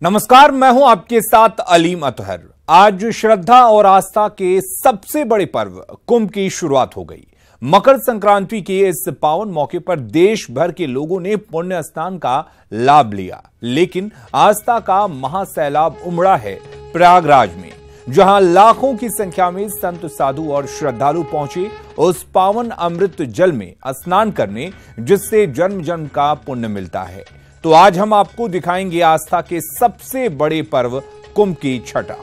नमस्कार, मैं हूं आपके साथ अलीम अतहर। आज श्रद्धा और आस्था के सबसे बड़े पर्व कुंभ की शुरुआत हो गई। मकर संक्रांति के इस पावन मौके पर देश भर के लोगों ने पुण्य स्नान का लाभ लिया, लेकिन आस्था का महासैलाब उमड़ा है प्रयागराज में, जहां लाखों की संख्या में संत, साधु और श्रद्धालु पहुंचे उस पावन अमृत जल में स्नान करने, जिससे जन्म जन्म का पुण्य मिलता है। तो आज हम आपको दिखाएंगे आस्था के सबसे बड़े पर्व कुंभ की छठा।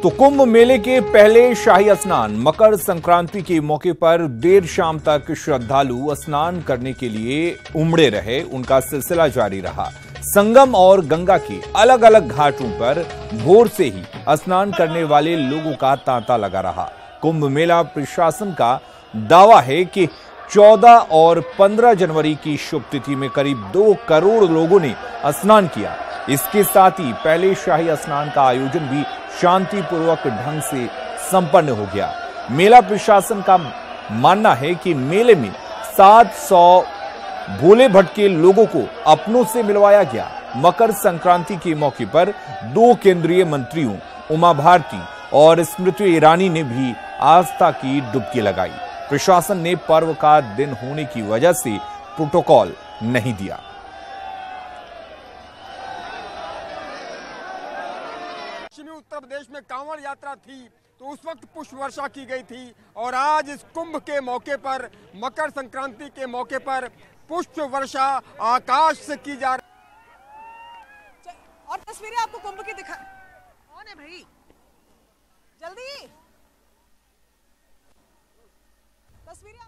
तो कुंभ मेले के पहले शाही स्नान मकर संक्रांति के मौके पर देर शाम तक श्रद्धालु स्नान करने के लिए उमड़े रहे। उनका सिलसिला जारी रहा। संगम और गंगा के अलग अलग घाटों पर भोर से ही स्नान करने वाले लोगों का तांता लगा रहा। कुंभ मेला प्रशासन का दावा है कि 14 और 15 जनवरी की शुभ तिथि में करीब 2 करोड़ लोगों ने स्नान किया। इसके साथ ही पहले शाही स्नान का आयोजन भी शांतिपूर्वक ढंग से संपन्न हो गया। मेला प्रशासन का मानना है कि मेले में 700 भोले भटके लोगों को अपनों से मिलवाया गया। मकर संक्रांति के मौके पर 2 केंद्रीय मंत्रियों उमा भारती और स्मृति ईरानी ने भी आस्था की डुबकी लगाई। प्रशासन ने पर्व का दिन होने की वजह से प्रोटोकॉल नहीं दिया। पश्चिमी उत्तर प्रदेश में कांवड़ यात्रा थी तो उस वक्त पुष्प वर्षा की गई थी, और आज इस कुंभ के मौके पर, मकर संक्रांति के मौके पर पुष्प वर्षा आकाश से की जा रही। और तस्वीरें आपको कुंभ की दिखा। कौन है भाई? जल्दी तस्वीरें।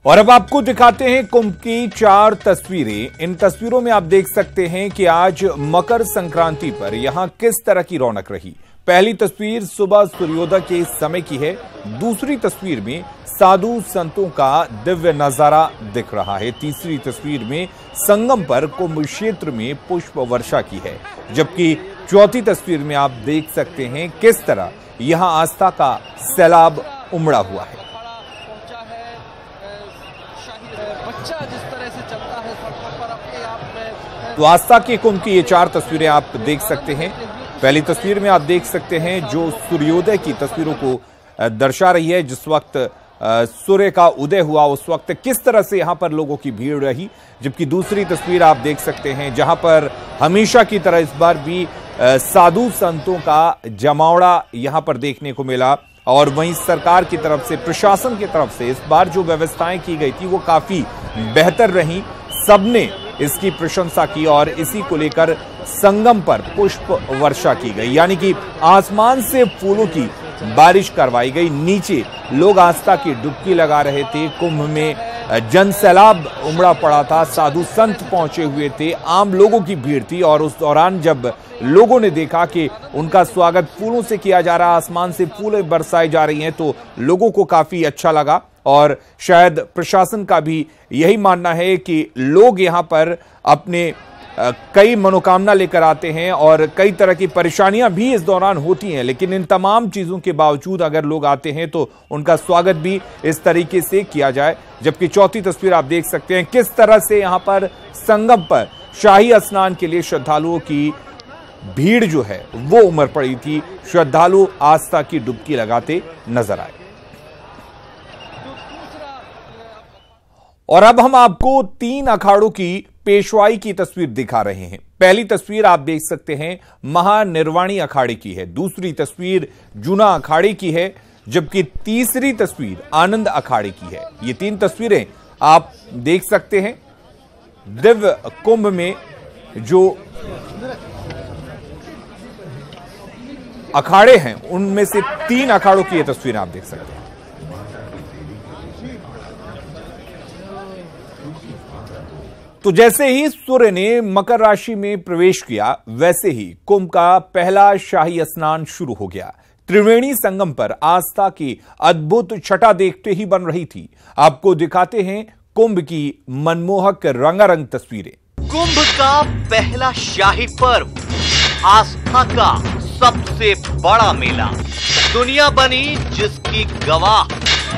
और अब आपको दिखाते हैं कुंभ की 4 तस्वीरें। इन तस्वीरों में आप देख सकते हैं कि आज मकर संक्रांति पर यहां किस तरह की रौनक रही। पहली तस्वीर सुबह सूर्योदय के समय की है। दूसरी तस्वीर में साधु संतों का दिव्य नजारा दिख रहा है। तीसरी तस्वीर में संगम पर कुंभ क्षेत्र में पुष्प वर्षा की है, जबकि चौथी तस्वीर में आप देख सकते हैं किस तरह यहां आस्था का सैलाब उमड़ा हुआ है। जिस तरह से चलता है सड़कों पर अपने आप में। तो आस्था के कुंभ की ये 4 तस्वीरें आप देख सकते हैं। पहली तस्वीर में आप देख सकते हैं जो सूर्योदय की तस्वीरों को दर्शा रही है। जिस वक्त सूर्य का उदय हुआ उस वक्त किस तरह से यहां पर लोगों की भीड़ रही, जबकि दूसरी तस्वीर आप देख सकते हैं जहां पर हमेशा की तरह इस बार भी साधु संतों का जमावड़ा यहां पर देखने को मिला। और वहीं सरकार की तरफ से, प्रशासन की तरफ से इस बार जो व्यवस्थाएं की गई थी वो काफी बेहतर रहीं। सबने इसकी प्रशंसा की और इसी को लेकर संगम पर पुष्प वर्षा की गई, यानी कि आसमान से फूलों की बारिश करवाई गई। नीचे लोग आस्था की डुबकी लगा रहे थे। कुंभ में जन सैलाब उमड़ा पड़ा था। साधु संत पहुंचे हुए थे, आम लोगों की भीड़ थी। और उस दौरान जब लोगों ने देखा कि उनका स्वागत फूलों से किया जा रहा, आसमान से फूलें बरसाई जा रही हैं, तो लोगों को काफी अच्छा लगा। और शायद प्रशासन का भी यही मानना है कि लोग यहां पर अपने कई मनोकामना लेकर आते हैं और कई तरह की परेशानियां भी इस दौरान होती हैं, लेकिन इन तमाम चीजों के बावजूद अगर लोग आते हैं तो उनका स्वागत भी इस तरीके से किया जाए। जबकि चौथी तस्वीर आप देख सकते हैं किस तरह से यहां पर संगम पर शाही स्नान के लिए श्रद्धालुओं की भीड़ जो है वो उमड़ पड़ी थी। श्रद्धालु आस्था की डुबकी लगाते नजर आए। और अब हम आपको 3 अखाड़ों की पेशवाई की तस्वीर दिखा रहे हैं। पहली तस्वीर आप देख सकते हैं महानिर्वाणी अखाड़े की है। दूसरी तस्वीर जूना अखाड़े की है, जबकि तीसरी तस्वीर आनंद अखाड़े की है। ये 3 तस्वीरें आप देख सकते हैं। दिव्य कुंभ में जो अखाड़े हैं उनमें से 3 अखाड़ों की ये तस्वीरें आप देख सकते हैं। तो जैसे ही सूर्य ने मकर राशि में प्रवेश किया, वैसे ही कुंभ का पहला शाही स्नान शुरू हो गया। त्रिवेणी संगम पर आस्था की अद्भुत छटा देखते ही बन रही थी। आपको दिखाते हैं कुंभ की मनमोहक रंगारंग तस्वीरें। कुंभ का पहला शाही पर्व, आस्था का सबसे बड़ा मेला, दुनिया बनी जिसकी गवाह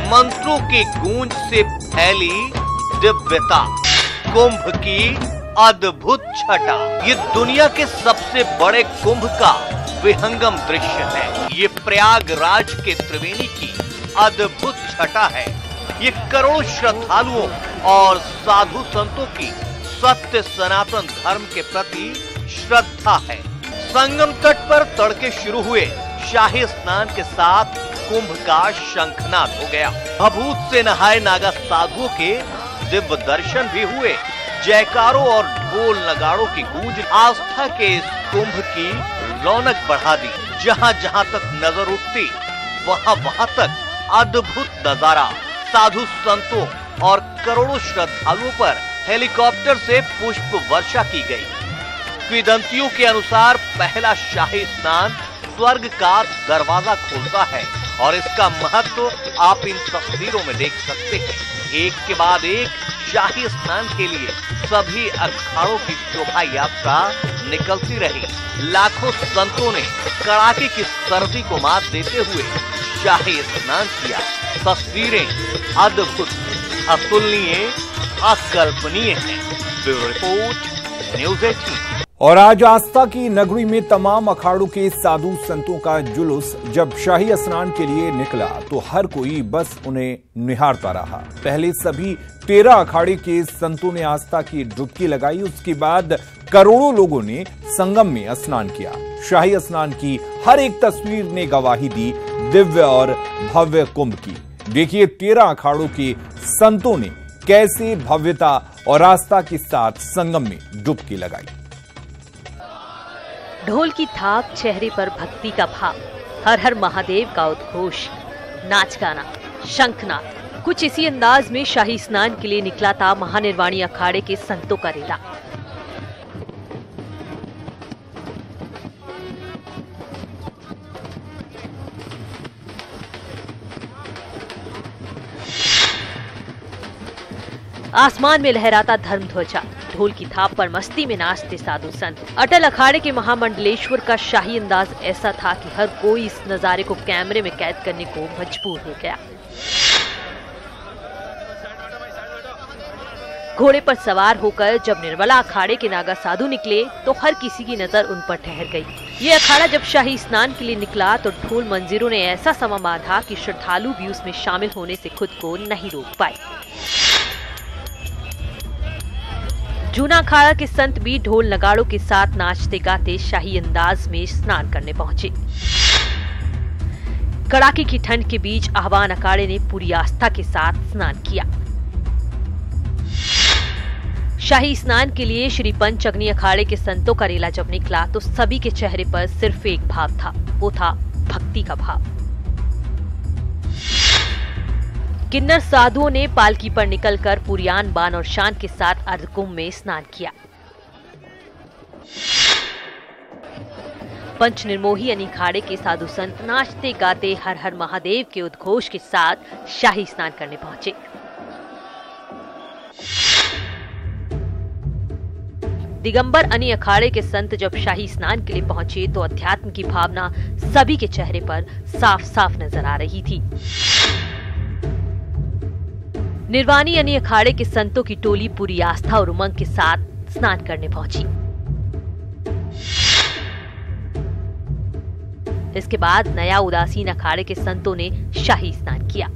मंत्रों की गूंज से फैली दिव्यता। कुंभ की अद्भुत छटा। ये दुनिया के सबसे बड़े कुंभ का विहंगम दृश्य है। ये प्रयागराज के त्रिवेणी की अद्भुत छटा है। ये करोड़ों श्रद्धालुओं और साधु संतों की सत्य सनातन धर्म के प्रति श्रद्धा है। संगम तट पर तड़के शुरू हुए शाही स्नान के साथ कुंभ का शंखनाद हो गया। भभूत से नहाए नागा साधुओं के दिव्य दर्शन भी हुए। जयकारों और ढोल नगाड़ों की गूंज आस्था के इस कुंभ की रौनक बढ़ा दी। जहां जहां तक नजर उठती वहां तक अद्भुत नजारा। साधु संतों और करोड़ों श्रद्धालुओं पर हेलीकॉप्टर से पुष्प वर्षा की गई। किंवदंतियों के अनुसार पहला शाही स्नान स्वर्ग का दरवाजा खोलता है और इसका महत्व आप इन तस्वीरों में देख सकते हैं। एक के बाद एक शाही स्नान के लिए सभी अखाड़ों की शोभा यात्रा निकलती रही। लाखों संतों ने कड़ाके की सर्दी को मात देते हुए शाही स्नान किया। तस्वीरें अद्भुत, अतुलनीय, अकल्पनीय है। Bureau report, news 18। और आज आस्था की नगरी में तमाम अखाड़ों के साधु संतों का जुलूस जब शाही स्नान के लिए निकला तो हर कोई बस उन्हें निहारता रहा। पहले सभी 13 अखाड़े के संतों ने आस्था की डुबकी लगाई। उसके बाद करोड़ों लोगों ने संगम में स्नान किया। शाही स्नान की हर एक तस्वीर ने गवाही दी दिव्य और भव्य कुंभ की। देखिए 13 अखाड़ों के संतों ने कैसे भव्यता और आस्था के साथ संगम में डुबकी लगाई। ढोल की थाप, चेहरे पर भक्ति का भाव, हर हर महादेव का उद्घोष, नाच गाना, शंखनाद, कुछ इसी अंदाज में शाही स्नान के लिए निकला था महानिर्वाणी अखाड़े के संतों का रेला। आसमान में लहराता धर्म ध्वजा, ढोल की थाप पर मस्ती में नाचते साधु संत। अटल अखाड़े के महामंडलेश्वर का शाही अंदाज ऐसा था कि हर कोई इस नजारे को कैमरे में कैद करने को मजबूर हो गया। घोड़े पर सवार होकर जब निर्मला अखाड़े के नागा साधु निकले तो हर किसी की नजर उन पर ठहर गई। ये अखाड़ा जब शाही स्नान के लिए निकला तो ढोल मंजीरों ने ऐसा समा बांधा कि श्रद्धालु भी उसमें शामिल होने से खुद को नहीं रोक पाए। जूना अखाड़ा के संत भी ढोल नगाड़ों के साथ नाचते गाते शाही अंदाज में स्नान करने पहुंचे। कड़ाके की ठंड के बीच आह्वान अखाड़े ने पूरी आस्था के साथ स्नान किया। शाही स्नान के लिए श्री पंच अग्नि अखाड़े के संतों का रेला जब निकला तो सभी के चेहरे पर सिर्फ एक भाव था, वो था भक्ति का भाव। किन्नर साधुओं ने पालकी पर निकलकर पूरी आन बान और शान के साथ अर्धकुंभ में स्नान किया। पंच निर्मोही अखाड़े के साधु संत नाचते गाते हर हर महादेव के उद्घोष के साथ शाही स्नान करने पहुंचे। दिगंबर अनि अखाड़े के संत जब शाही स्नान के लिए पहुंचे तो अध्यात्म की भावना सभी के चेहरे पर साफ साफ नजर आ रही थी। निर्वाणी अनि अखाड़े के संतों की टोली पूरी आस्था और उमंग के साथ स्नान करने पहुंची। इसके बाद नया उदासीन अखाड़े के संतों ने शाही स्नान किया।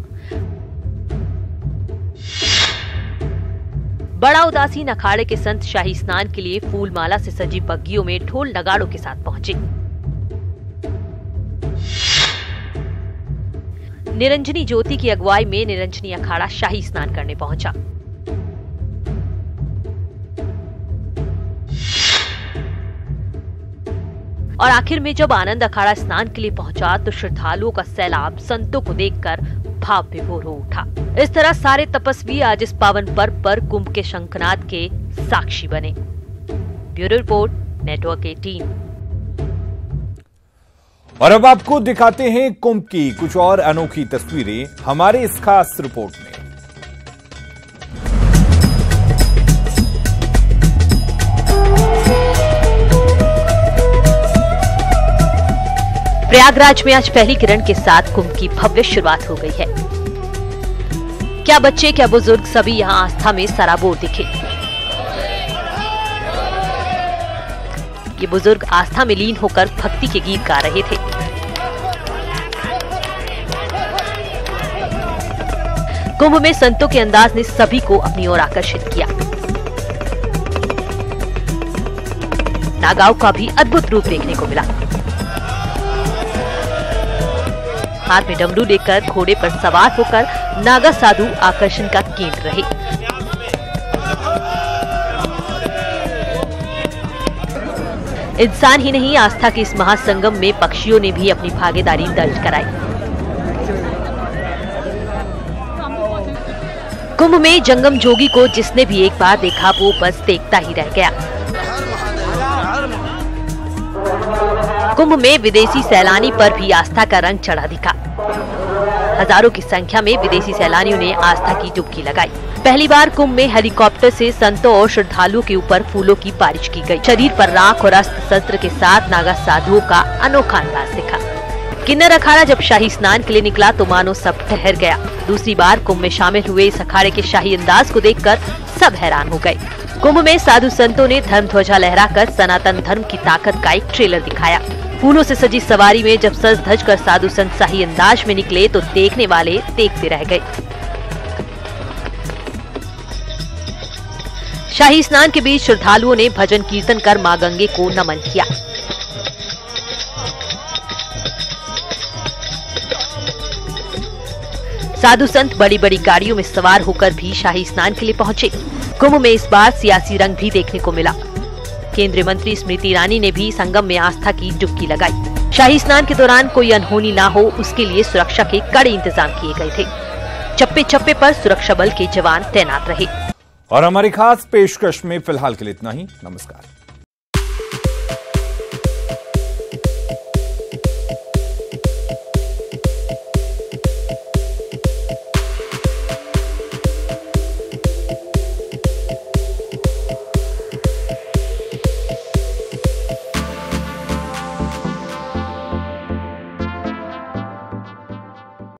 बड़ा उदासीन अखाड़े के संत शाही स्नान के लिए फूल माला से सजी बग्गियों में ढोल नगाड़ों के साथ पहुंचे। निरंजनी ज्योति की अगुवाई में निरंजनी अखाड़ा शाही स्नान करने पहुंचा। और आखिर में जब आनंद अखाड़ा स्नान के लिए पहुंचा तो श्रद्धालुओं का सैलाब संतों को देखकर भाव विभोर हो उठा। इस तरह सारे तपस्वी आज इस पावन पर्व पर कुंभ के शंखनाद के साक्षी बने। Bureau report, network 18। और अब आपको दिखाते हैं कुंभ की कुछ और अनोखी तस्वीरें हमारे इस खास रिपोर्ट में। प्रयागराज में आज पहली किरण के साथ कुंभ की भव्य शुरुआत हो गई है। क्या बच्चे क्या बुजुर्ग सभी यहां आस्था में सराबोर दिखे। ये बुजुर्ग आस्था में लीन होकर भक्ति के गीत गा रहे थे। कुंभ में संतों के अंदाज ने सभी को अपनी ओर आकर्षित किया। नागाओं का भी अद्भुत रूप देखने को मिला। हाथ में डमरू लेकर घोड़े पर सवार होकर नागा साधु आकर्षण का केंद्र रहे। इंसान ही नहीं, आस्था के इस महासंगम में पक्षियों ने भी अपनी भागीदारी दर्ज कराई। कुंभ में जंगम जोगी को जिसने भी एक बार देखा वो बस देखता ही रह गया। कुंभ में विदेशी सैलानी पर भी आस्था का रंग चढ़ा दिखा। हजारों की संख्या में विदेशी सैलानियों ने आस्था की डुबकी लगाई। पहली बार कुंभ में हेलीकॉप्टर से संतों और श्रद्धालुओं के ऊपर फूलों की बारिश की गई। शरीर पर राख और अस्त्र शस्त्र के साथ नागा साधुओं का अनोखा अंदाज दिखा। किन्नर अखाड़ा जब शाही स्नान के लिए निकला तो मानो सब ठहर गया। दूसरी बार कुंभ में शामिल हुए इस अखाड़े के शाही अंदाज को देखकर सब हैरान हो गए। कुंभ में साधु संतों ने धर्म ध्वजा लहराकर सनातन धर्म की ताकत का एक ट्रेलर दिखाया। फूलों से सजी सवारी में जब सज धज कर साधु संत शाही अंदाज में निकले तो देखने वाले देखते रह गए। शाही स्नान के बीच श्रद्धालुओं ने भजन कीर्तन कर मां गंगे को नमन किया। साधु संत बड़ी बड़ी गाड़ियों में सवार होकर भी शाही स्नान के लिए पहुंचे। कुंभ में इस बार सियासी रंग भी देखने को मिला। केंद्रीय मंत्री स्मृति ईरानी ने भी संगम में आस्था की डुबकी लगाई। शाही स्नान के दौरान कोई अनहोनी ना हो, उसके लिए सुरक्षा के कड़े इंतजाम किए गए थे। चप्पे चप्पे पर सुरक्षा बल के जवान तैनात रहे। और हमारी खास पेशकश में फिलहाल के लिए इतना ही। नमस्कार।